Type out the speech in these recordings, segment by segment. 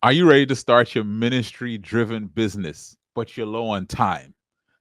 Are you ready to start your ministry driven business, but you're low on time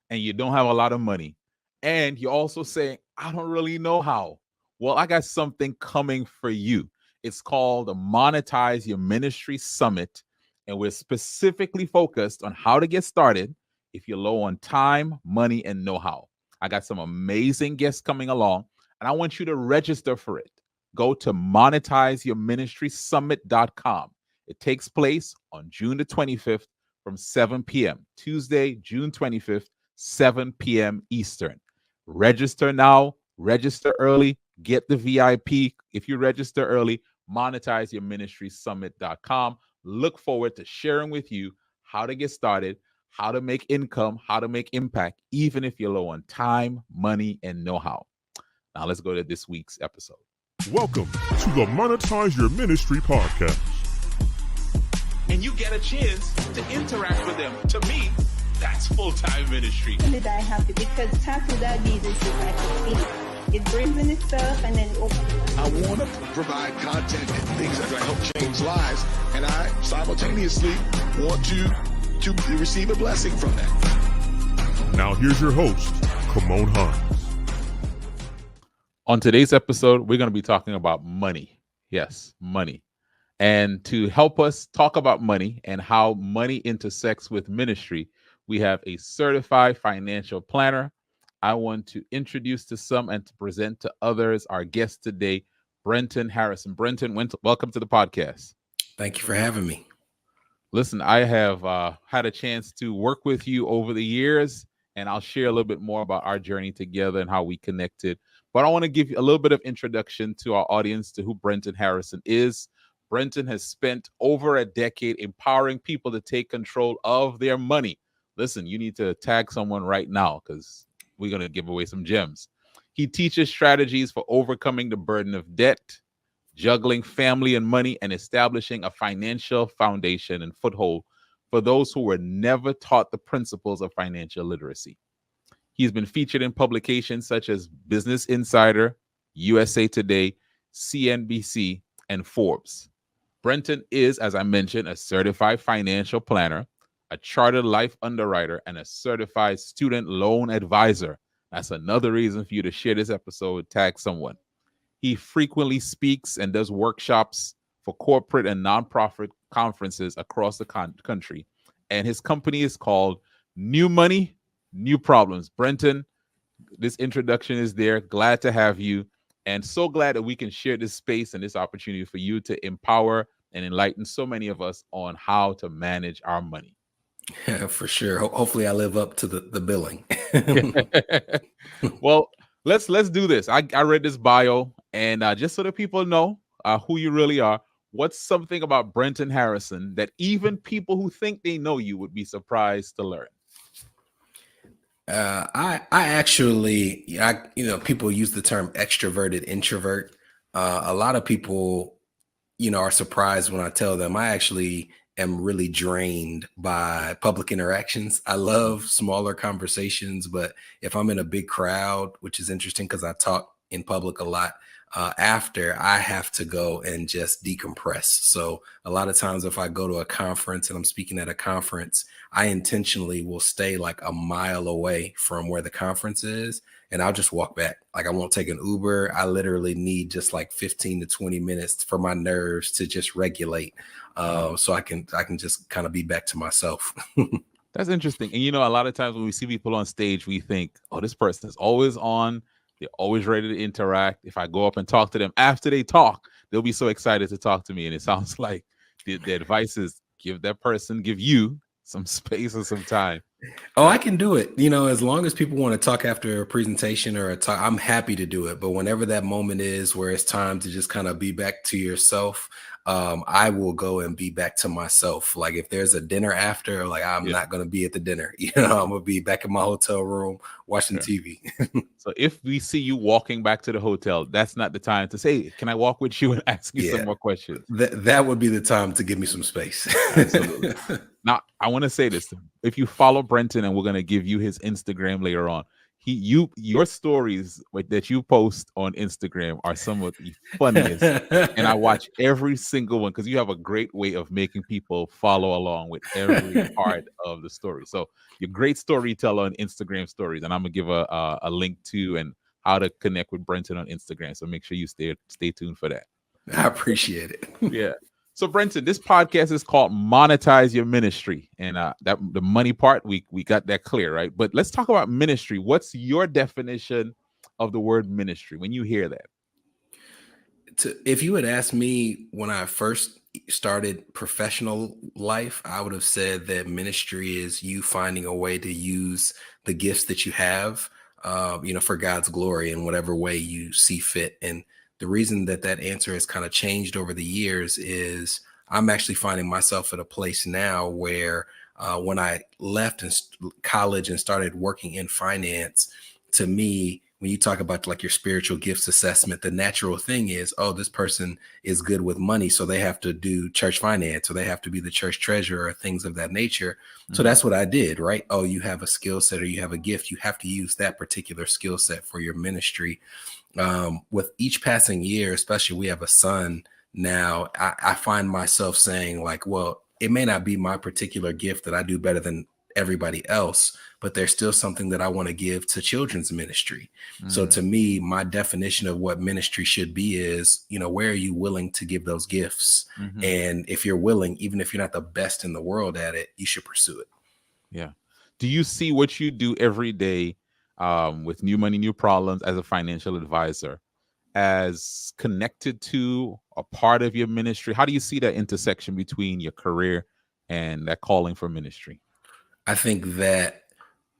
and you don't have a lot of money? And you're also saying, I don't really know how. Well, I got something coming for you. It's called the Monetize Your Ministry Summit. And we're specifically focused on how to get started if you're low on time, money, and know how. I got some amazing guests coming along, and I want you to register for it. Go to monetizeyourministrysummit.com. It takes place on June the 25th from 7 p.m. Tuesday, June 25th, 7 p.m. Eastern. Register now, register early, get the VIP. If you register early, monetizeyourministrysummit.com. Look forward to sharing with you how to get started, how to make income, how to make impact, even if you're low on time, money, and know-how. Now let's go to this week's episode. Welcome to the Monetize Your Ministry podcast. And you get a chance to interact with them. To me, that's full-time ministry. Really die happy because start with that business is like a seed. It brings in itself and then it opens it. I want to provide content and things that are going to help change lives, and I simultaneously want to receive a blessing from that. Now here's your host, Kymone Hinds. On today's episode, we're going to be talking about money. Yes, money. And to help us talk about money and how money intersects with ministry, we have a certified financial planner. I want to introduce to some and to present to others our guest today, Brenton Harrison. Brenton, welcome to the podcast. Thank you for having me. Listen, I have had a chance to work with you over the years, and I'll share a little bit more about our journey together and how we connected. But I want to give you a little bit of introduction to our audience to who Brenton Harrison is. Brenton has spent over a decade empowering people to take control of their money. Listen, you need to tag someone right now because we're going to give away some gems. He teaches strategies for overcoming the burden of debt, juggling family and money, and establishing a financial foundation and foothold for those who were never taught the principles of financial literacy. He's been featured in publications such as Business Insider, USA Today, CNBC, and Forbes. Brenton is, as I mentioned, a certified financial planner, a chartered life underwriter, and a certified student loan advisor. That's another reason for you to share this episode, tag someone. He frequently speaks and does workshops for corporate and nonprofit conferences across the country. And his company is called New Money, New Problems. Brenton, this introduction is there. Glad to have you. And so glad that we can share this space and this opportunity for you to empower and enlighten so many of us on how to manage our money. Yeah, for sure. Hopefully I live up to the billing. Well, let's do this. I read this bio, and just so that people know who you really are, what's something about Brenton Harrison that even people who think they know you would be surprised to learn? I actually, people use the term extroverted introvert. A lot of people, are surprised when I tell them I actually am really drained by public interactions. I love smaller conversations, but if I'm in a big crowd, which is interesting because I talk in public a lot, after I have to go and just decompress. So a lot of times if I go to a conference and I'm speaking at a conference, I intentionally will stay like a mile away from where the conference is, and I'll just walk back. Like I won't take an Uber. I literally need just like 15 to 20 minutes for my nerves to just regulate. So I can just kind of be back to myself. That's interesting. And a lot of times when we see people on stage, we think, oh, this person is always on. They're always ready to interact. If I go up and talk to them after they talk, they'll be so excited to talk to me. And it sounds like the advice is give you some space or some time. Oh, I can do it. As long as people want to talk after a presentation or a talk, I'm happy to do it. But whenever that moment is where it's time to just kind of be back to yourself, I will go and be back to myself. Like if there's a dinner after, like I'm not going to be at the dinner. I'm going to be back in my hotel room watching TV. So if we see you walking back to the hotel, that's not the time to say, can I walk with you and ask you some more questions? That would be the time to give me some space. Absolutely. Now, I want to say this. If you follow Brenton, and we're going to give you his Instagram later on, your stories that you post on Instagram are some of the funniest, and I watch every single one because you have a great way of making people follow along with every part of the story. So you're a great storyteller on Instagram stories, and I'm gonna give a link to and how to connect with Brenton on Instagram. So make sure you stay tuned for that. I appreciate it. Yeah. So Brenton, this podcast is called Monetize Your Ministry. And that the money part, we got that clear, right? But let's talk about ministry. What's your definition of the word ministry when you hear that? If you had asked me when I first started professional life, I would have said that ministry is you finding a way to use the gifts that you have, for God's glory in whatever way you see fit. And the reason that answer has kind of changed over the years is I'm actually finding myself at a place now where when I left college and started working in finance, to me, when you talk about like your spiritual gifts assessment, the natural thing is, oh, this person is good with money, so they have to do church finance, or they have to be the church treasurer, or things of that nature. Mm-hmm. So that's what I did, right? Oh, you have a skill set or you have a gift, you have to use that particular skill set for your ministry. With each passing year, especially we have a son now, I find myself saying like, well, it may not be my particular gift that I do better than everybody else, but there's still something that I want to give to children's ministry. Mm. So to me, my definition of what ministry should be is, where are you willing to give those gifts? Mm-hmm. And if you're willing, even if you're not the best in the world at it, you should pursue it. Yeah. Do you see what you do every day with New Money, New Problems as a financial advisor as connected to a part of your ministry? How do you see that intersection between your career and that calling for ministry? I think that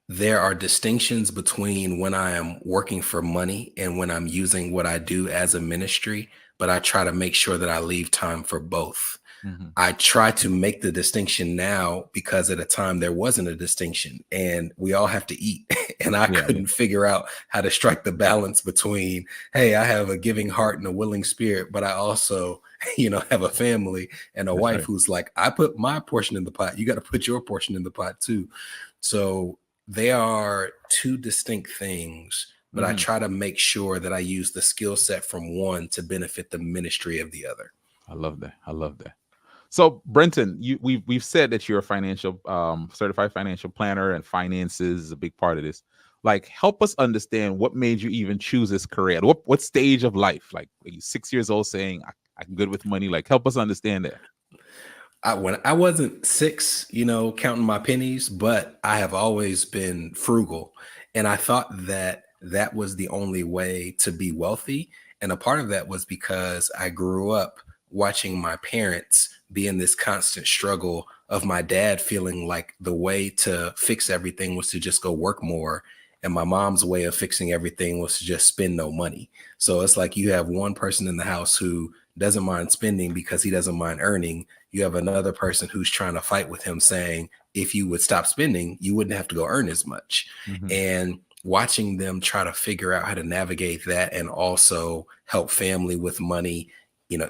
there are distinctions between when I am working for money and when I'm using what I do as a ministry, but I try to make sure that I leave time for both. Mm-hmm. I try to make the distinction now because at a time there wasn't a distinction and we all have to eat. And I couldn't figure out how to strike the balance between, hey, I have a giving heart and a willing spirit, but I also, have a family and a wife who's like, I put my portion in the pot. You got to put your portion in the pot too. So they are two distinct things, but I try to make sure that I use the skill set from one to benefit the ministry of the other. I love that. So Brenton, we've said that you're a financial certified financial planner, and finances is a big part of this. Like, help us understand what made you even choose this career. What stage of life? Like, are you 6 years old saying I'm good with money? Like, help us understand that. When I wasn't 6, counting my pennies, but I have always been frugal, and I thought that was the only way to be wealthy. And a part of that was because I grew up watching my parents be in this constant struggle of my dad feeling like the way to fix everything was to just go work more. And my mom's way of fixing everything was to just spend no money. So it's like you have one person in the house who doesn't mind spending because he doesn't mind earning. You have another person who's trying to fight with him saying, if you would stop spending, you wouldn't have to go earn as much. Mm-hmm. And watching them try to figure out how to navigate that and also help family with money,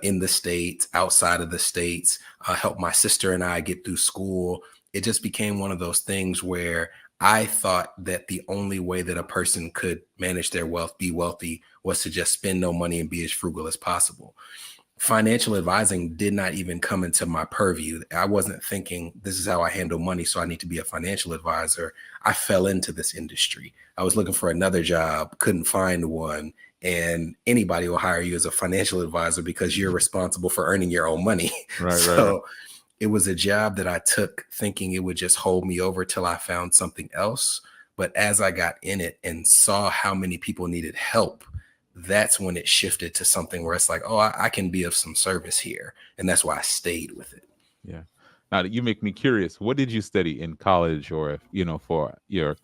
in the States, outside of the States, help my sister and I get through school. It just became one of those things where I thought that the only way that a person could manage their wealth, be wealthy, was to just spend no money and be as frugal as possible. Financial advising did not even come into my purview. I wasn't thinking this is how I handle money, so I need to be a financial advisor. I fell into this industry. I was looking for another job, couldn't find one. And anybody will hire you as a financial advisor because you're responsible for earning your own money. Right. It was a job that I took thinking it would just hold me over till I found something else. But as I got in it and saw how many people needed help, that's when it shifted to something where it's like, oh, I can be of some service here. And that's why I stayed with it. Yeah. Now you make me curious. What did you study in college or, for your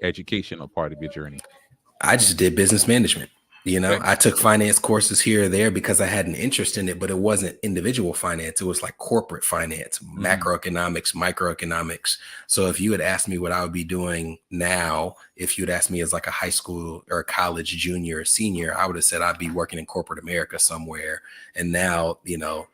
educational part of your journey? I just did business management. I took finance courses here or there because I had an interest in it, but it wasn't individual finance. It was like corporate finance, macroeconomics, microeconomics. So if you had asked me what I would be doing now, if you'd asked me as like a high school or a college junior or senior, I would have said I'd be working in corporate America somewhere. And now,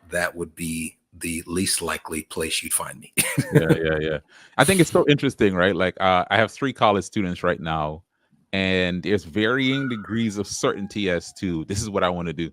that would be the least likely place you'd find me. Yeah. I think it's so interesting, right? Like, I have 3 college students right now, and there's varying degrees of certainty as to this is what I want to do.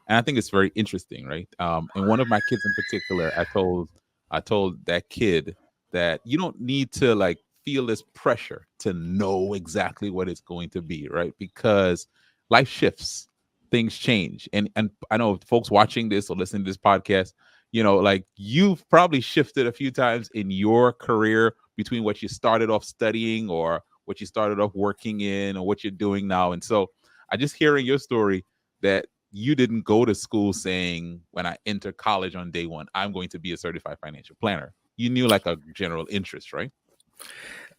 And I think it's very interesting, right? And one of my kids in particular, I told that kid that you don't need to like feel this pressure to know exactly what it's going to be, right? Because life shifts, things change, and I know folks watching this or listening to this podcast, like you've probably shifted a few times in your career between what you started off studying or what you started off working in or what you're doing now. And so I just hearing your story that you didn't go to school saying when I enter college on day one, I'm going to be a certified financial planner. You knew like a general interest, right?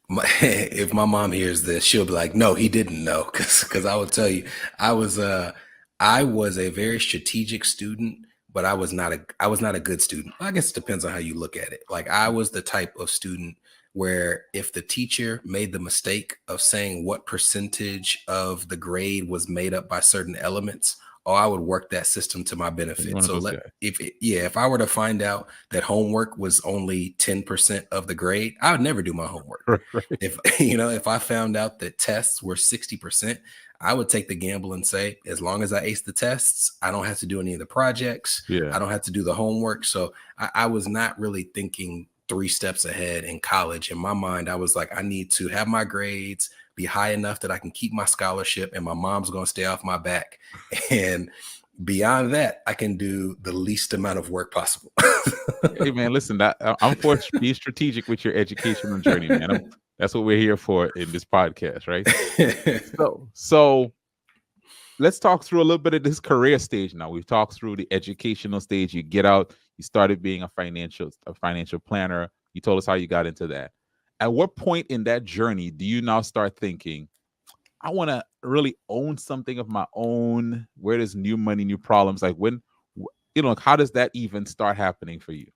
If my mom hears this, she'll be like, "No, he didn't know," because I will tell you, I was a very strategic student, but I was not a good student. I guess it depends on how you look at it. Like I was the type of student where if the teacher made the mistake of saying what percentage of the grade was made up by certain elements, I would work that system to my benefit. One of So those guys. if I were to find out that homework was only 10% of the grade, I would never do my homework. Right. If I found out that tests were 60%, I would take the gamble and say, as long as I ace the tests, I don't have to do any of the projects. Yeah. I don't have to do the homework. So I was not really thinking 3 steps ahead in college. In my mind, I was like, I need to have my grades be high enough that I can keep my scholarship and my mom's going to stay off my back. And beyond that, I can do the least amount of work possible. Hey man, listen, I'm for being strategic with your educational journey, man. That's what we're here for in this podcast, right? So let's talk through a little bit of this career stage now. We've talked through the educational stage. You get out, you started being a financial planner. You told us how you got into that. At what point in that journey do you now start thinking, I want to really own something of my own? Where there's new money, new problems? Like how does that even start happening for you?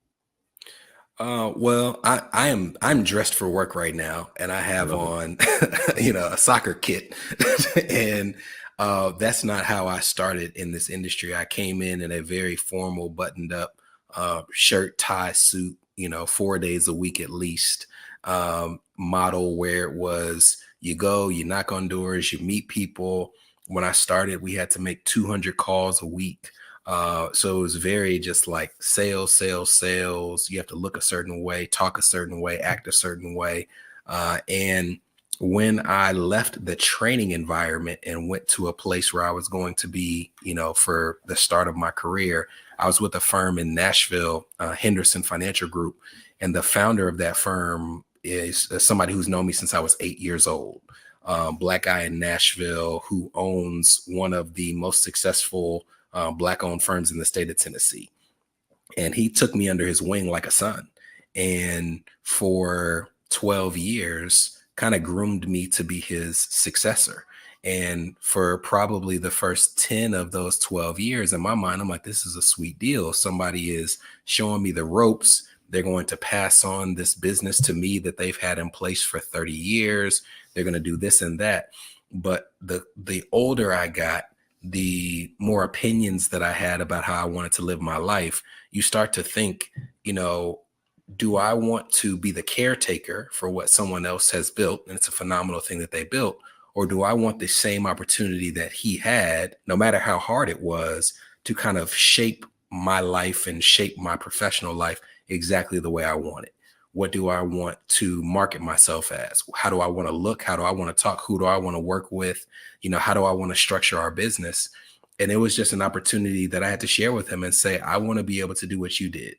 Well, I'm dressed for work right now, and I have on, a soccer kit, and that's not how I started in this industry. I came in a very formal, buttoned up shirt, tie, suit, 4 days a week at least. Model where it was you go, you knock on doors, you meet people. When I started, we had to make 200 calls a week. So it was very just like sales. You have to look a certain way, talk a certain way, act a certain way. And when I left the training environment and went to a place where I was going to be, for the start of my career, I was with a firm in Nashville, Henderson Financial Group. And the founder of that firm is somebody who's known me since I was 8 years old. Black guy in Nashville who owns one of the most successful Black-owned firms in the state of Tennessee. And he took me under his wing like a son. And for 12 years, kind of groomed me to be his successor. And for probably the first 10 of those 12 years, in my mind, I'm like, this is a sweet deal. Somebody is showing me the ropes. They're going to pass on this business to me that they've had in place for 30 years. They're going to do this and that. But the older I got, the more opinions that I had about how I wanted to live my life, you start to think, do I want to be the caretaker for what someone else has built? And it's a phenomenal thing that they built. Or do I want the same opportunity that he had, no matter how hard it was, to kind of shape my life and shape my professional life exactly the way I want it? What do I want to market myself as? How do I want to look? How do I want to talk? Who do I want to work with? How do I want to structure our business? And it was just an opportunity that I had to share with him and say, I want to be able to do what you did.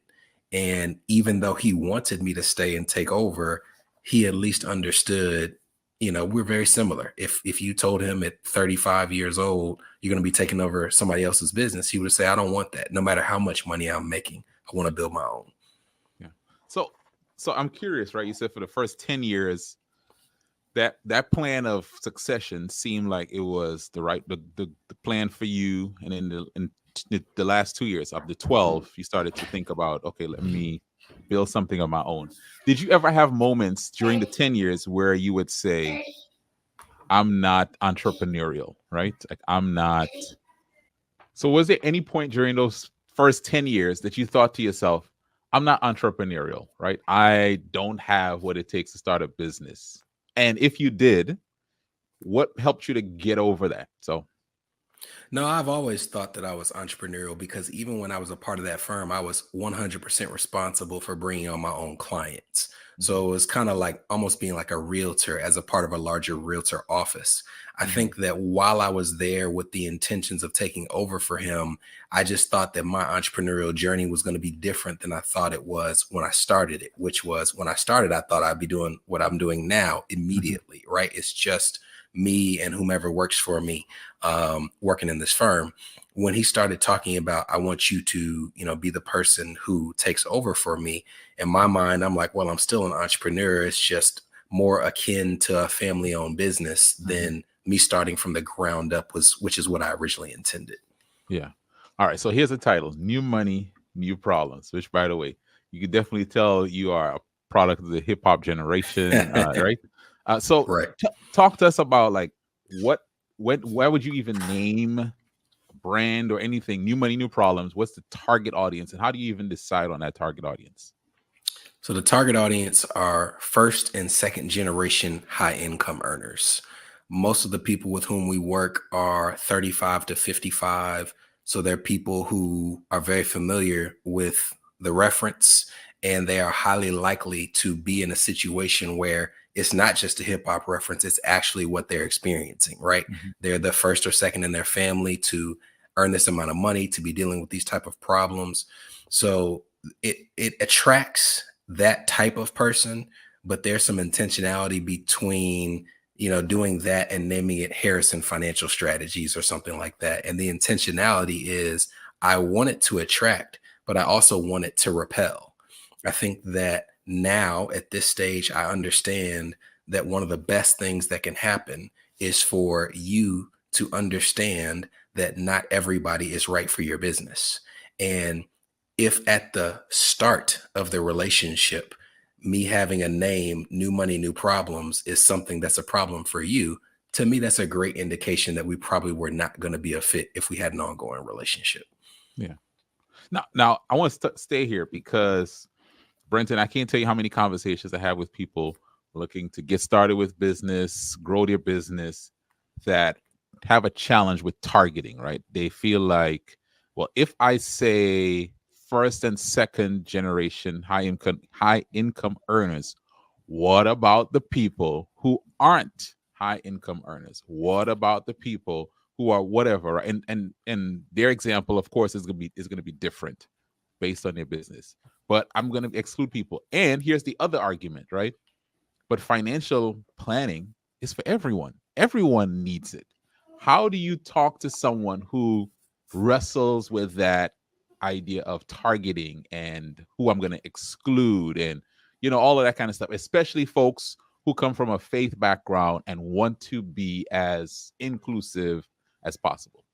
And even though he wanted me to stay and take over, he at least understood, we're very similar. If you told him at 35 years old, you're going to be taking over somebody else's business, he would say, I don't want that. No matter how much money I'm making, I want to build my own. Yeah. So I'm curious, right? You said for the first 10 years, that plan of succession seemed like it was the plan for you. And in the last 2 years of the 12, you started to think about, okay, let me build something of my own. Did you ever have moments during the 10 years where you would say, I'm not entrepreneurial, right? Like I'm not. So was there any point during those first 10 years that you thought to yourself, I'm not entrepreneurial, right? I don't have what it takes to start a business. And if you did, what helped you to get over that? So, No, I've always thought that I was entrepreneurial because even when I was a part of that firm, I was 100% responsible for bringing on my own clients. mhm, So it was kind of like almost being like a realtor as a part of a larger realtor office. I mhm, think that while I was there with the intentions of taking over for him, I just thought that my entrepreneurial journey was going to be different than I thought it was when I started it, which was when I started, I thought I'd be doing what I'm doing now mhm, immediately, right? It's just me and whomever works for me working in this firm. When he started talking about, I want you to, be the person who takes over for me, in my mind, I'm like, well, I'm still an entrepreneur. It's just more akin to a family owned business mhm. than me starting from the ground up, which is what I originally intended. Yeah. All right. So here's the title: New Money, New Problems. Which, by the way, you can definitely tell you are a product of the hip hop generation, right? So Right. talk to us about like what, where would you even name brand or anything? New Money, New Problems. What's the target audience, and how do you even decide on that target audience? So the target audience are first and second generation high income earners. Most of the people with whom we work are 35 to 55. So they're people who are very familiar with the reference, and they are highly likely to be in a situation where it's not just a hip hop reference, it's actually what they're experiencing, right? Mhm. They're the first or second in their family to earn this amount of money, to be dealing with these type of problems. So it attracts that type of person, but there's some intentionality between, doing that and naming it Harrison Financial Strategies or something like that. And the intentionality is I want it to attract, but I also want it to repel. I think that now at this stage, I understand that one of the best things that can happen is for you to understand that not everybody is right for your business. And if at the start of the relationship, me having a name, New Money, New Problems, is something that's a problem for you, to me, that's a great indication that we probably were not going to be a fit if we had an ongoing relationship. Yeah. Now I want to stay here because Brenton, I can't tell you how many conversations I have with people looking to get started with business, grow their business, that have a challenge with targeting, right? They feel like, well, if I say first and second generation high income earners, what about the people who aren't high income earners? What about the people who are whatever? Right? And their example, of course, is gonna be different based on their business. But I'm gonna exclude people. And here's the other argument, right? But financial planning is for everyone. Everyone needs it. How do you talk to someone who wrestles with that idea of targeting and who I'm going to exclude, and all of that kind of stuff, especially folks who come from a faith background and want to be as inclusive as possible?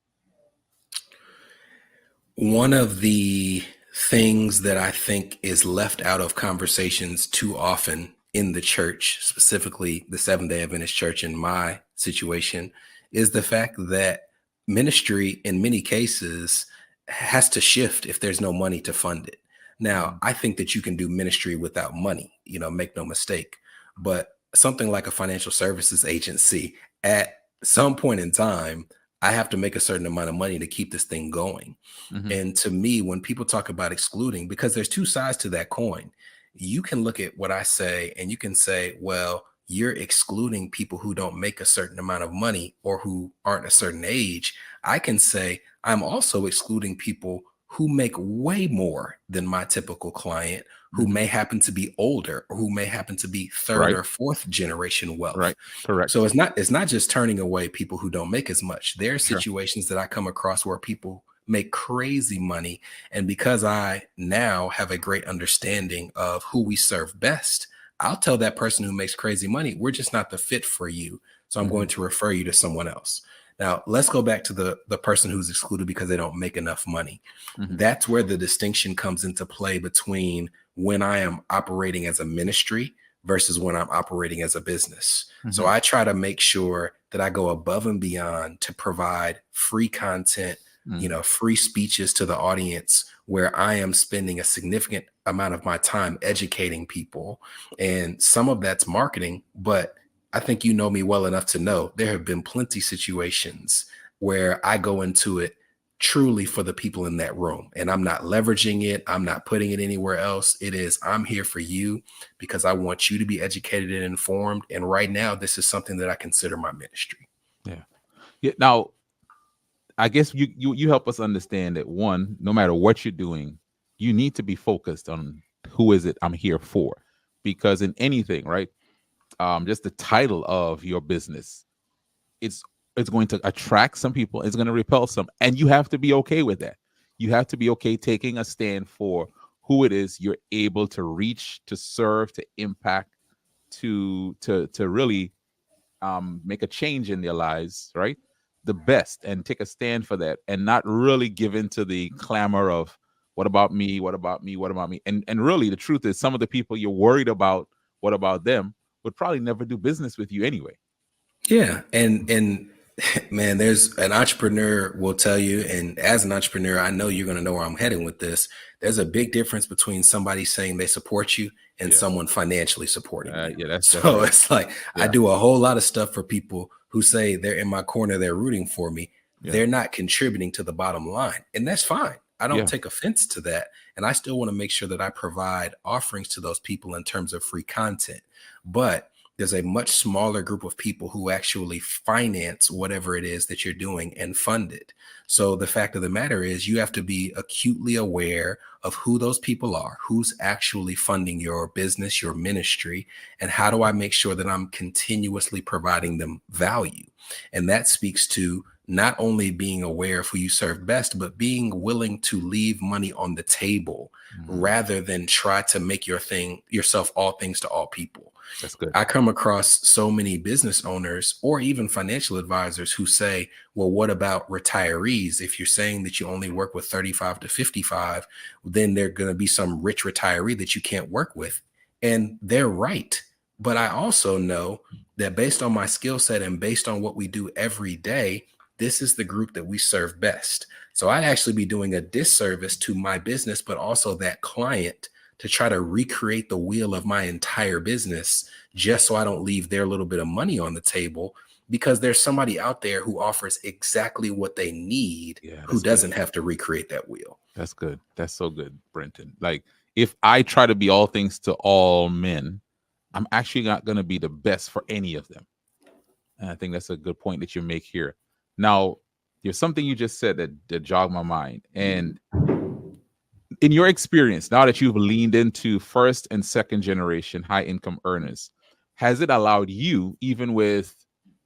One of the things that I think is left out of conversations too often in the church, specifically the Seventh-day Adventist Church in my situation, is the fact that ministry in many cases has to shift if there's no money to fund it. Now, Mhm. I think that you can do ministry without money, make no mistake. But something like a financial services agency, at some point in time, I have to make a certain amount of money to keep this thing going. Mhm. And to me, when people talk about excluding, because there's two sides to that coin, you can look at what I say and you can say, well, you're excluding people who don't make a certain amount of money or who aren't a certain age. I can say, I'm also excluding people who make way more than my typical client, who Mhm. may happen to be older or who may happen to be third Right. or fourth generation wealth. Right. So Correct. it's not just turning away people who don't make as much. There are Sure. situations that I come across where people make crazy money. And because I now have a great understanding of who we serve best, I'll tell that person who makes crazy money, we're just not the fit for you. So I'm Mhm. going to refer you to someone else. Now, let's go back to the person who's excluded because they don't make enough money. Mhm. That's where the distinction comes into play between when I am operating as a ministry versus when I'm operating as a business. Mhm. So I try to make sure that I go above and beyond to provide free content, free speeches to the audience where I am spending a significant amount of my time educating people. And some of that's marketing, but I think you know me well enough to know there have been plenty situations where I go into it truly for the people in that room, and I'm not leveraging it. I'm not putting it anywhere else. It is, I'm here for you because I want you to be educated and informed. And right now, this is something that I consider my ministry. Yeah. Now, I guess you help us understand that, one, no matter what you're doing, you need to be focused on who is it I'm here for, because in anything, right? Just the title of your business, it's going to attract some people, it's going to repel some, and you have to be okay with that. You have to be okay taking a stand for who it is you're able to reach, to serve, to impact, to really make a change in their lives, right? The best, and take a stand for that, and not really give into the clamor of what about me, what about me, what about me. And really, the truth is, some of the people you're worried about, what about them, would probably never do business with you anyway. Yeah. And man, there's an entrepreneur will tell you, and as an entrepreneur, I know you're going to know where I'm heading with this. There's a big difference between somebody saying they support you and someone financially supporting you. Yeah, that's so it's like, I do a whole lot of stuff for people who say they're in my corner, they're rooting for me. They're not contributing to the bottom line. And that's fine. I don't take offense to that. And I still want to make sure that I provide offerings to those people in terms of free content. But there's a much smaller group of people who actually finance whatever it is that you're doing and fund it. So the fact of the matter is, you have to be acutely aware of who those people are, who's actually funding your business, your ministry, and how do I make sure that I'm continuously providing them value? And that speaks to not only being aware of who you serve best, but being willing to leave money on the table rather than try to make yourself all things to all people. That's good. I come across so many business owners or even financial advisors who say, well, what about retirees? If you're saying that you only work with 35 to 55, then there's going to be some rich retiree that you can't work with. And they're right. But I also know that based on my skill set and based on what we do every day, this is the group that we serve best. So I'd actually be doing a disservice to my business, but also that client, to try to recreate the wheel of my entire business just so I don't leave their little bit of money on the table, because there's somebody out there who offers exactly what they need, who doesn't have to recreate that wheel. That's good. That's so good, Brenton. Like, if I try to be all things to all men, I'm actually not going to be the best for any of them. And I think that's a good point that you make here. Now, there's something you just said that jogged my mind. And in your experience, now that you've leaned into first and second generation high income earners, has it allowed you, even with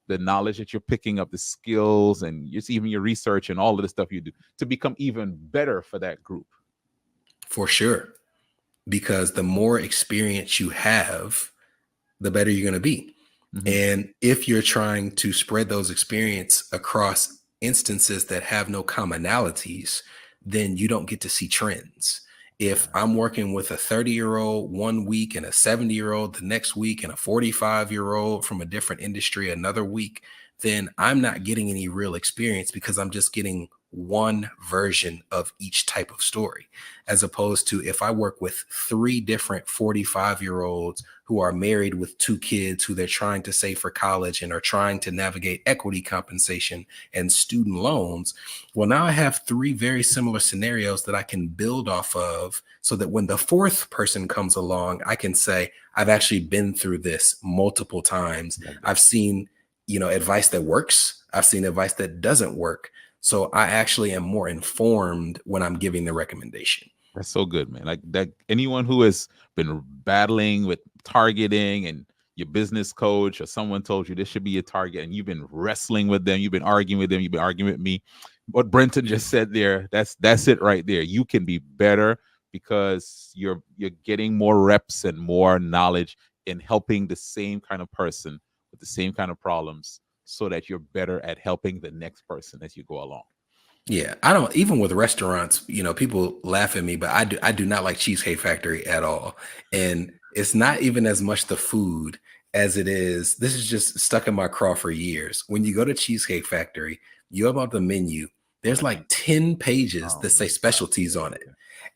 the knowledge that you're picking up, the skills and just even your research and all of the stuff you do, to become even better for that group? For sure. Because the more experience you have, the better you're going to be. And if you're trying to spread those experience across instances that have no commonalities, then you don't get to see trends. If I'm working with a 30-year-old 1 week and a 70-year-old the next week and a 45-year-old from a different industry another week, then I'm not getting any real experience, because I'm just getting one version of each type of story, as opposed to if I work with 3 different 45-year-olds who are married with 2 kids who they're trying to save for college and are trying to navigate equity compensation and student loans. Well, now I have 3 very similar scenarios that I can build off of, so that when the 4th person comes along, I can say, I've actually been through this multiple times. I've seen, advice that works. I've seen advice that doesn't work. So I actually am more informed when I'm giving the recommendation. That's so good, man. Like, that anyone who has been battling with targeting, and your business coach or someone told you this should be your target, and you've been wrestling with them, you've been arguing with them, you've been arguing with me. What Brenton just said there, that's it right there. You can be better because you're getting more reps and more knowledge in helping the same kind of person with the same kind of problems, so that you're better at helping the next person as you go along. Yeah, I don't, even with restaurants, people laugh at me, but I do not like Cheesecake Factory at all. And it's not even as much the food as it is, this is just stuck in my craw for years. When you go to Cheesecake Factory, you have on the menu there's like 10 pages Oh, that say that's specialties yeah, on it.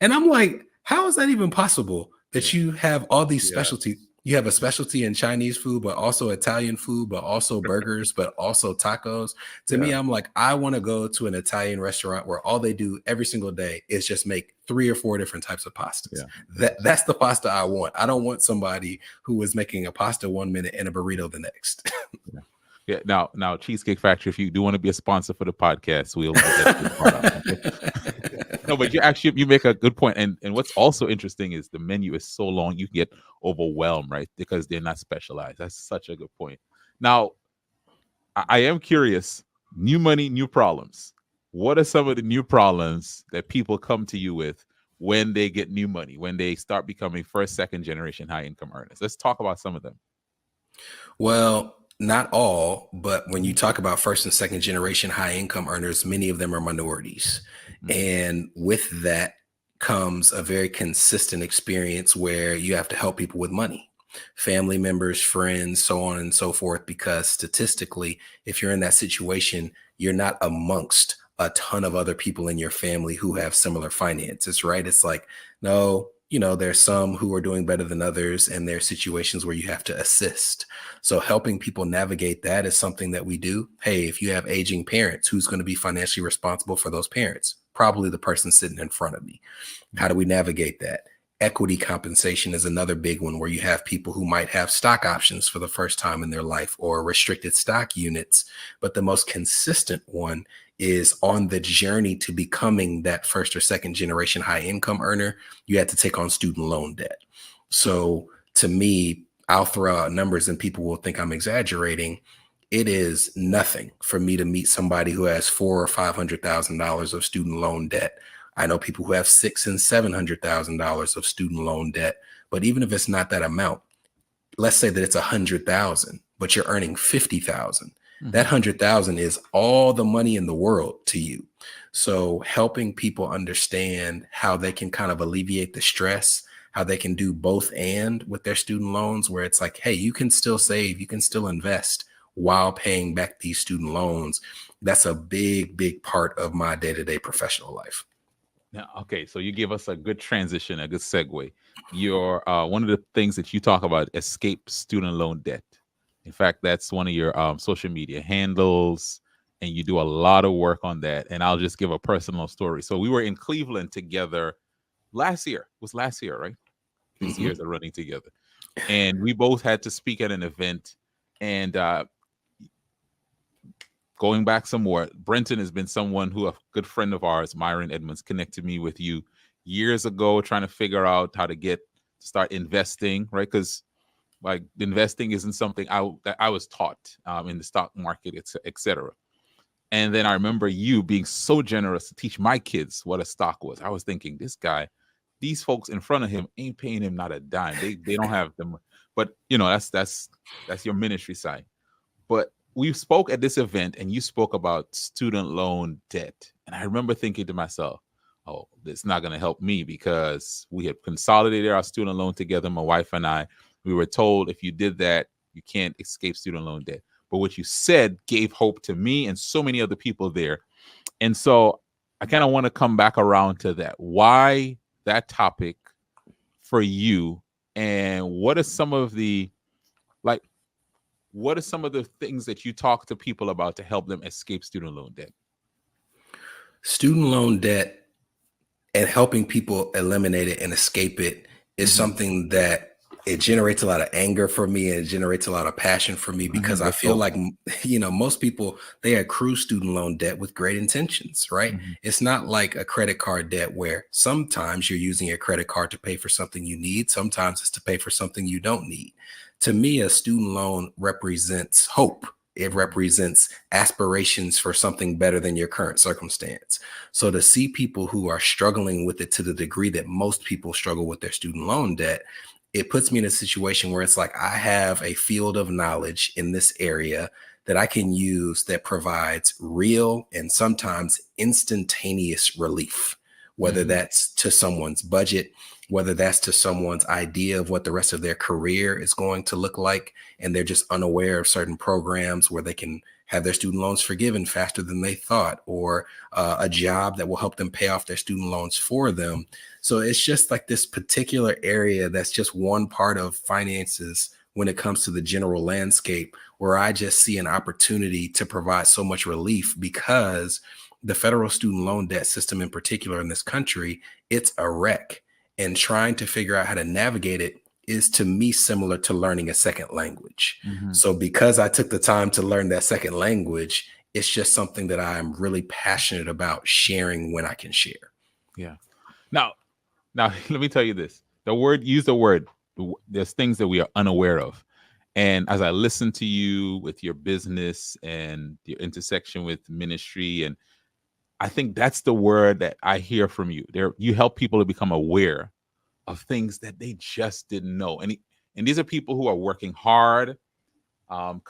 And I'm like, how is that even possible that you have all these yeah, specialties? You have a specialty in Chinese food, but also Italian food, but also burgers, but also tacos. To me, yeah, I'm like, I want to go to an Italian restaurant where all they do every single day is just make 3 or 4 different types of pastas. yeah. That's the pasta I want. I don't want somebody who is making a pasta 1 minute and a burrito the next. Yeah. Yeah. Now, Cheesecake Factory, if you do want to be a sponsor for the podcast, we'll get this part out. No, but you make a good point. And what's also interesting is the menu is so long you can get overwhelmed, right? Because they're not specialized. That's such a good point. Now, I am curious, new money, new problems. What are some of the new problems that people come to you with when they get new money, when they start becoming first, second generation high income earners? Let's talk about some of them. Well, not all, but when you talk about first and second generation high income earners, many of them are minorities. And with that comes a very consistent experience where you have to help people with money, family members, friends, so on and so forth, because statistically, if you're in that situation, you're not amongst a ton of other people in your family who have similar finances, right? It's like, no, there's some who are doing better than others, and there are situations where you have to assist. So helping people navigate that is something that we do. Hey, if you have aging parents, who's going to be financially responsible for those parents? Probably the person sitting in front of me. How do we navigate that? Equity compensation is another big one, where you have people who might have stock options for the first time in their life, or restricted stock units. But the most consistent one is on the journey to becoming that first or second generation high income earner, you had to take on student loan debt. So to me, I'll throw out numbers and people will think I'm exaggerating. It is nothing for me to meet somebody who has $400,000 or $500,000 of student loan debt. I know people who have $600,000 and $700,000 of student loan debt. But even if it's not that amount, let's say that it's 100,000, but you're earning 50,000. That 100,000 is all the money in the world to you. So helping people understand how they can kind of alleviate the stress, how they can do both and with their student loans, where it's like, hey, you can still save, you can still invest while paying back these student loans. That's a big, big part of my day-to-day professional life. Now, okay, so you give us a good transition, a good segue. Your one of the things that you talk about, escape student loan debt. In fact, that's one of your social media handles, and you do a lot of work on that. And I'll just give a personal story. So we were in Cleveland together last year. It was last year, right? These years are running together. And we both had to speak at an event. And going back some more, Brenton has been someone who, a good friend of ours, Myron Edmonds, connected me with you years ago, trying to figure out how to start investing, right? Because like investing isn't something that I was taught in the stock market, et cetera. And then I remember you being so generous to teach my kids what a stock was. I was thinking, this guy, these folks in front of him ain't paying him not a dime. They don't have them. But that's your ministry side. But we spoke at this event, and you spoke about student loan debt. And I remember thinking to myself, oh, it's not going to help me, because we had consolidated our student loan together, my wife and I. We were told if you did that, you can't escape student loan debt. But what you said gave hope to me and so many other people there. And so I kind of want to come back around to that. Why that topic for you? And what are some of the things that you talk to people about to help them escape student loan debt? Student loan debt and helping people eliminate it and escape it is something that it generates a lot of anger for me, and it generates a lot of passion for me, because I feel like, most people, they accrue student loan debt with great intentions, right? It's not like a credit card debt where sometimes you're using your credit card to pay for something you need. Sometimes it's to pay for something you don't need. To me, a student loan represents hope. It represents aspirations for something better than your current circumstance. So to see people who are struggling with it to the degree that most people struggle with their student loan debt, it puts me in a situation where it's like, I have a field of knowledge in this area that I can use that provides real and sometimes instantaneous relief, whether that's to someone's budget, whether that's to someone's idea of what the rest of their career is going to look like, and they're just unaware of certain programs where they can have their student loans forgiven faster than they thought, or a job that will help them pay off their student loans for them. So it's just like this particular area that's just one part of finances when it comes to the general landscape, where I just see an opportunity to provide so much relief, because the federal student loan debt system in particular in this country, it's a wreck. And trying to figure out how to navigate it is, to me, similar to learning a second language. So because I took the time to learn that second language, it's just something that I'm really passionate about sharing when I can share. Yeah. Now, let me tell you this. Use the word. There's things that we are unaware of. And as I listen to you with your business and your intersection with ministry, and I think that's the word that I hear from you. You help people to become aware of things that they just didn't know. And these are people who are working hard,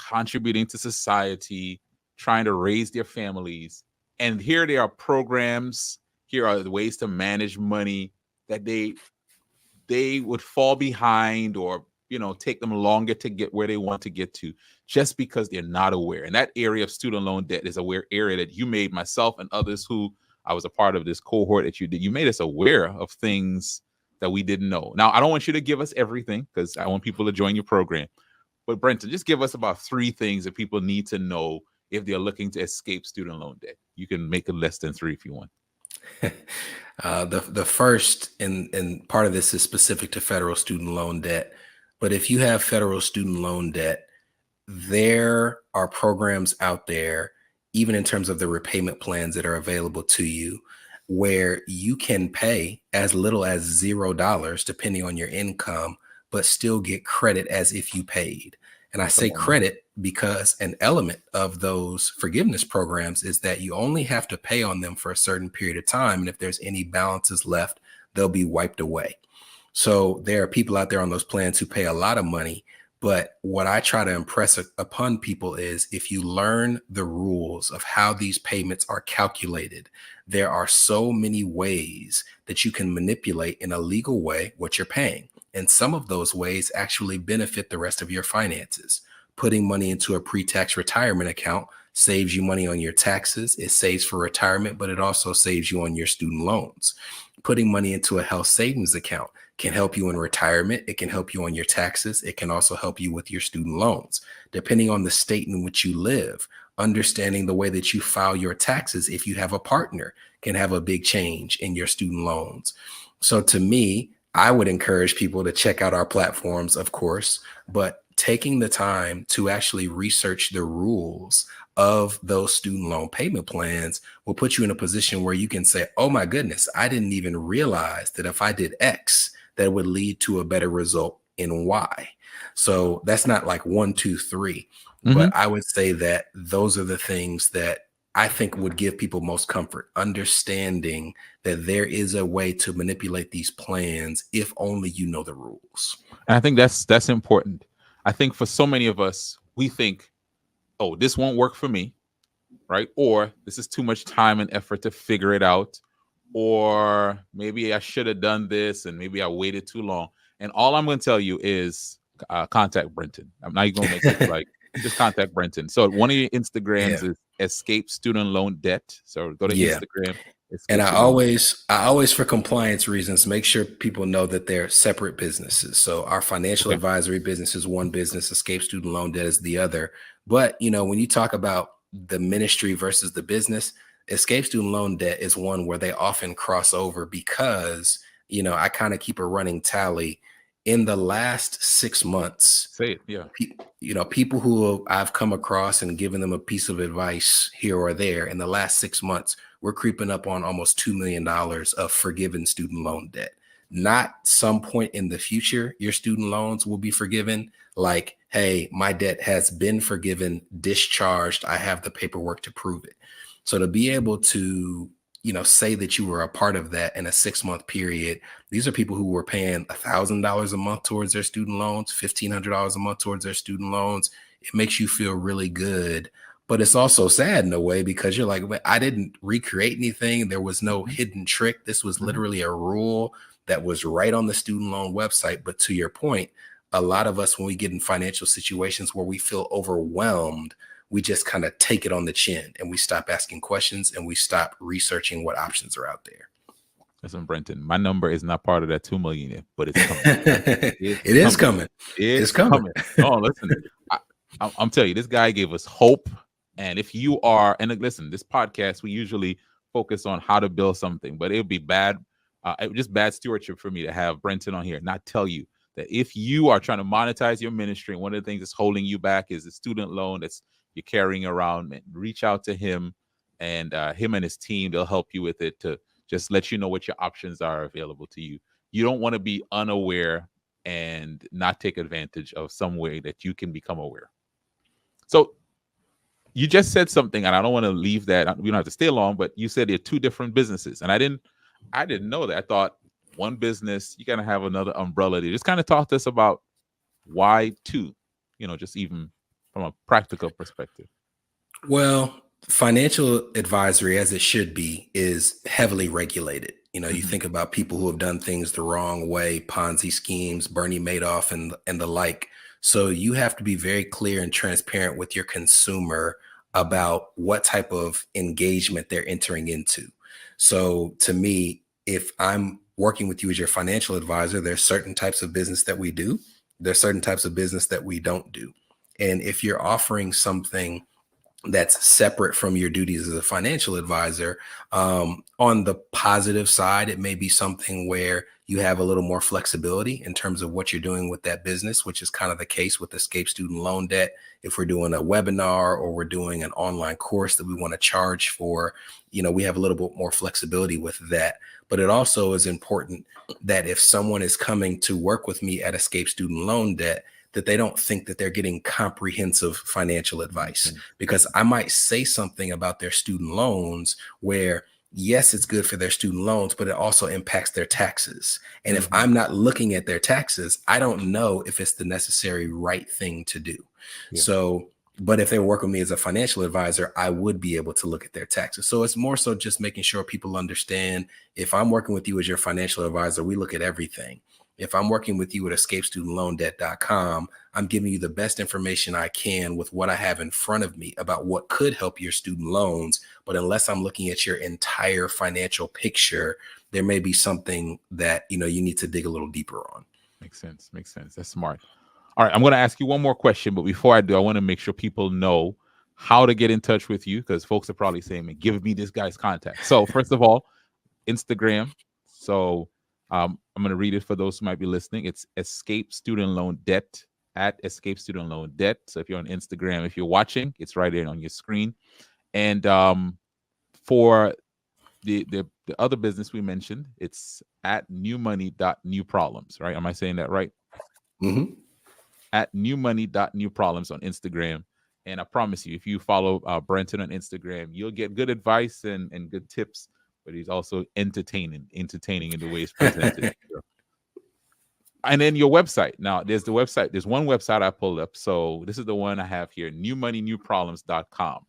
contributing to society, trying to raise their families. And here there are programs, here are the ways to manage money that they would fall behind, or take them longer to get where they want to get to, just because they're not aware. And that area of student loan debt is a area that you made, myself and others who I was a part of this cohort that you did. You made us aware of things that we didn't know. Now, I don't want you to give us everything, because I want people to join your program. But Brenton, just give us about 3 things that people need to know if they're looking to escape student loan debt. You can make it less than 3 if you want. The first, and part of this is specific to federal student loan debt, but if you have federal student loan debt, there are programs out there, even in terms of the repayment plans that are available to you, where you can pay as little as $0, depending on your income, but still get credit as if you paid. And I say credit because an element of those forgiveness programs is that you only have to pay on them for a certain period of time. And if there's any balances left, they'll be wiped away. So there are people out there on those plans who pay a lot of money. But what I try to impress upon people is, if you learn the rules of how these payments are calculated, there are so many ways that you can manipulate in a legal way what you're paying. And some of those ways actually benefit the rest of your finances. Putting money into a pre-tax retirement account saves you money on your taxes. It saves for retirement, but it also saves you on your student loans. Putting money into a health savings account can help you in retirement. It can help you on your taxes. It can also help you with your student loans. Depending on the state in which you live, understanding the way that you file your taxes, if you have a partner, can have a big change in your student loans. So to me, I would encourage people to check out our platforms, of course, but taking the time to actually research the rules of those student loan payment plans will put you in a position where you can say, oh my goodness, I didn't even realize that if I did X, that would lead to a better result in Y. So that's not like 1, 2, 3, but I would say that those are the things that I think would give people most comfort, understanding that there is a way to manipulate these plans if only you know the rules. And I think that's important. I think for so many of us, we think, oh, this won't work for me, right? Or this is too much time and effort to figure it out. Or maybe I should have done this and maybe I waited too long. And all I'm going to tell you is contact Brenton. I'm not going to make it like, just contact Brenton. So one of your Instagrams is Escape Student Loan Debt. So go to Instagram. And I always, for compliance reasons, make sure people know that they're separate businesses. So our financial advisory business is one business, Escape Student Loan Debt is the other. But, when you talk about the ministry versus the business, Escape Student Loan Debt is one where they often cross over because, I kind of keep a running tally. In the last 6 months, people who I've come across and given them a piece of advice here or there in the last 6 months, we're creeping up on almost $2 million of forgiven student loan debt. Not some point in the future, your student loans will be forgiven. Like, hey, my debt has been forgiven, discharged. I have the paperwork to prove it. So to be able to say that you were a part of that in a 6-month period. These are people who were paying $1,000 a month towards their student loans, $1,500 a month towards their student loans. It makes you feel really good, but it's also sad in a way because you're like, I didn't recreate anything. There was no hidden trick. This was literally a rule that was right on the student loan website. But to your point, a lot of us, when we get in financial situations where we feel overwhelmed, we just kind of take it on the chin and we stop asking questions and we stop researching what options are out there. Listen, Brenton, my number is not part of that 2 million yet, but it's coming. It is coming. It's coming. Oh, listen, I'm telling you, this guy gave us hope. And if you are, and listen, this podcast, we usually focus on how to build something, but it would be bad, just bad stewardship for me to have Brenton on here and not tell you that if you are trying to monetize your ministry, and one of the things that's holding you back is the student loan that's you're carrying around, man, reach out to him and him and his team. They'll help you with it to just let you know what your options are available to you. You don't want to be unaware and not take advantage of some way that you can become aware. So you just said something, and I don't want to leave that. We don't have to stay long, but you said there are two different businesses, and I didn't know that. I thought one business, you gotta have another umbrella there. Just kind of talk to us about why two, just even from a practical perspective. Well, financial advisory, as it should be, is heavily regulated. You think about people who have done things the wrong way, Ponzi schemes, Bernie Madoff, and the like. So you have to be very clear and transparent with your consumer about what type of engagement they're entering into. So to me, if I'm working with you as your financial advisor, there's certain types of business that we do. There's certain types of business that we don't do. And if you're offering something that's separate from your duties as a financial advisor, on the positive side, it may be something where you have a little more flexibility in terms of what you're doing with that business, which is kind of the case with Escape Student Loan Debt. If we're doing a webinar or we're doing an online course that we want to charge for, we have a little bit more flexibility with that. But it also is important that if someone is coming to work with me at Escape Student Loan Debt, that they don't think that they're getting comprehensive financial advice, because I might say something about their student loans where, yes, it's good for their student loans, but it also impacts their taxes. And if I'm not looking at their taxes, I don't know if it's the necessary right thing to do. So, but if they work with me as a financial advisor, I would be able to look at their taxes. So it's more so just making sure people understand, if I'm working with you as your financial advisor, we look at everything. If I'm working with you at escapestudentloandebt.com, I'm giving you the best information I can with what I have in front of me about what could help your student loans. But unless I'm looking at your entire financial picture, there may be something that, you need to dig a little deeper on. Makes sense. That's smart. All right, I'm going to ask you one more question, but before I do, I want to make sure people know how to get in touch with you, because folks are probably saying, man, give me this guy's contact. So first of all, Instagram. So I'm going to read it for those who might be listening. It's Escape Student Loan Debt, at Escape Student Loan Debt. So if you're on Instagram, if you're watching, it's right there on your screen. And for the other business we mentioned, it's at newmoney.newproblems, right? Am I saying that right? Mm-hmm. At newmoney.newproblems on Instagram. And I promise you, if you follow Brenton on Instagram, you'll get good advice and good tips. But he's also entertaining in the way it's presented. And then your website. Now, there's one website I pulled up. So this is the one I have here, newmoneynewproblems.com.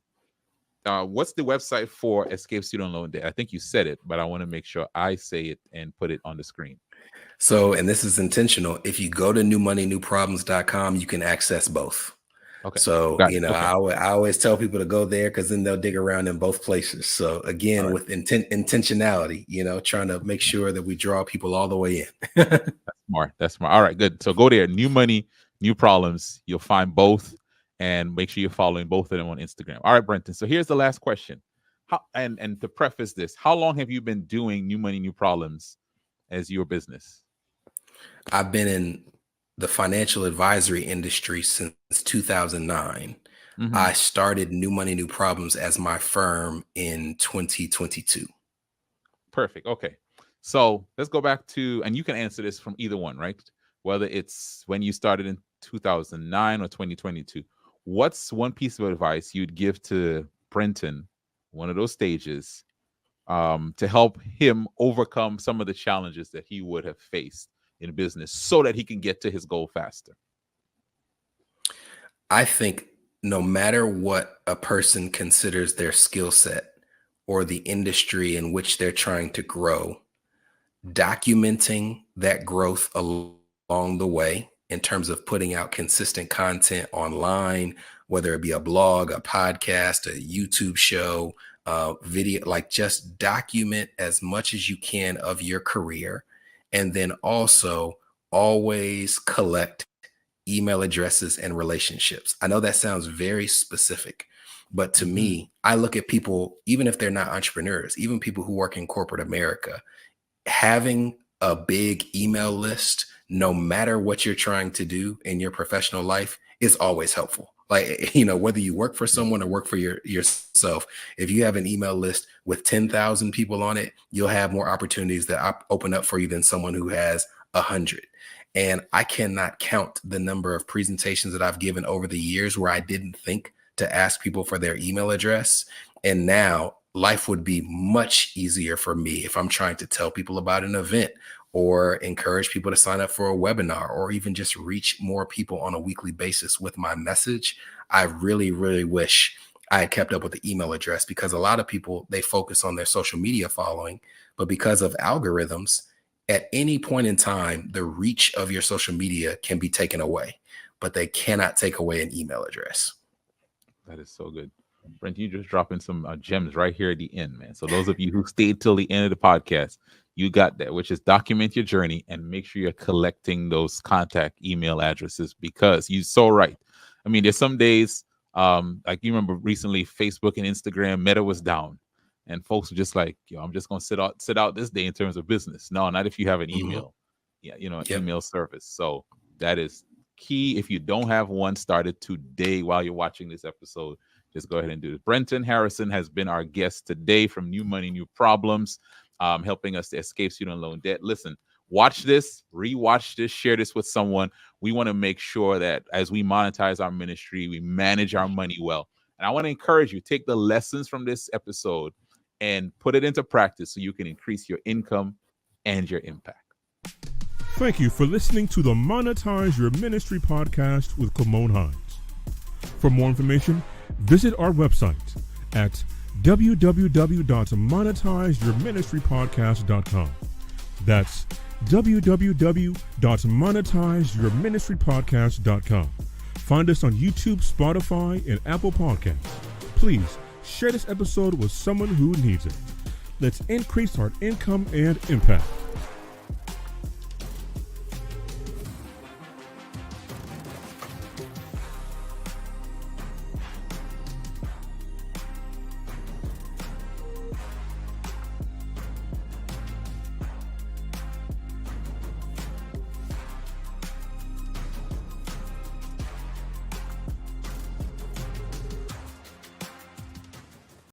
What's the website for Escape Student Loan Debt? I think you said it, but I want to make sure I say it and put it on the screen. So, and this is intentional, if you go to newmoneynewproblems.com, you can access both. Okay. So, I always tell people to go there, because then they'll dig around in both places. So again, with intentionality, trying to make sure that we draw people all the way in. That's smart. All right, good. So go there, New Money, New Problems. You'll find both, and make sure you're following both of them on Instagram. All right, Brenton. So here's the last question. And to preface this, how long have you been doing New Money, New Problems as your business? I've been in the financial advisory industry since 2009. Mm-hmm. I started New Money, New Problems as my firm in 2022. Perfect. Okay. So let's go back to, and you can answer this from either one, right? Whether it's when you started in 2009 or 2022. What's one piece of advice you'd give to Brenton, one of those stages, to help him overcome some of the challenges that he would have faced in business so that he can get to his goal faster? I think no matter what a person considers their skill set or the industry in which they're trying to grow, documenting that growth along the way in terms of putting out consistent content online, whether it be a blog, a podcast, a YouTube show, video, like just document as much as you can of your career. And then also always collect email addresses and relationships. I know that sounds very specific, but to me, I look at people, even if they're not entrepreneurs, even people who work in corporate America, having a big email list, no matter what you're trying to do in your professional life, is always helpful. Like, you know, whether you work for someone or work for yourself, if you have an email list with 10,000 people on it, you'll have more opportunities that open up for you than someone who has 100. And I cannot count the number of presentations that I've given over the years where I didn't think to ask people for their email address. And now life would be much easier for me if I'm trying to tell people about an event or encourage people to sign up for a webinar or even just reach more people on a weekly basis with my message. I really, really wish I had kept up with the email address, because a lot of people, they focus on their social media following, but because of algorithms, at any point in time, the reach of your social media can be taken away, but they cannot take away an email address. That is so good. Brent, you just dropping some gems right here at the end, man. So those of you who stayed till the end of the podcast, you got that, which is document your journey and make sure you're collecting those contact email addresses, because you're so right. I mean, there's some days, like you remember recently, Facebook and Instagram, Meta was down. And folks are just like, I'm just going to sit out this day in terms of business. No, not if you have an email, email service. So that is key. If you don't have one, started today while you're watching this episode. Just go ahead and do it. Brenton Harrison has been our guest today from New Money, New Problems, helping us to escape student loan debt. Listen, watch this, rewatch this, share this with someone. We want to make sure that as we monetize our ministry, we manage our money well. And I want to encourage you, take the lessons from this episode and put it into practice so you can increase your income and your impact. Thank you for listening to the Monetize Your Ministry podcast with Kymone Hinds. For more information, visit our website at www.monetizeyourministrypodcast.com. That's www.monetizeyourministrypodcast.com. Find us on YouTube, Spotify, and Apple Podcasts. Please share this episode with someone who needs it. Let's increase our income and impact.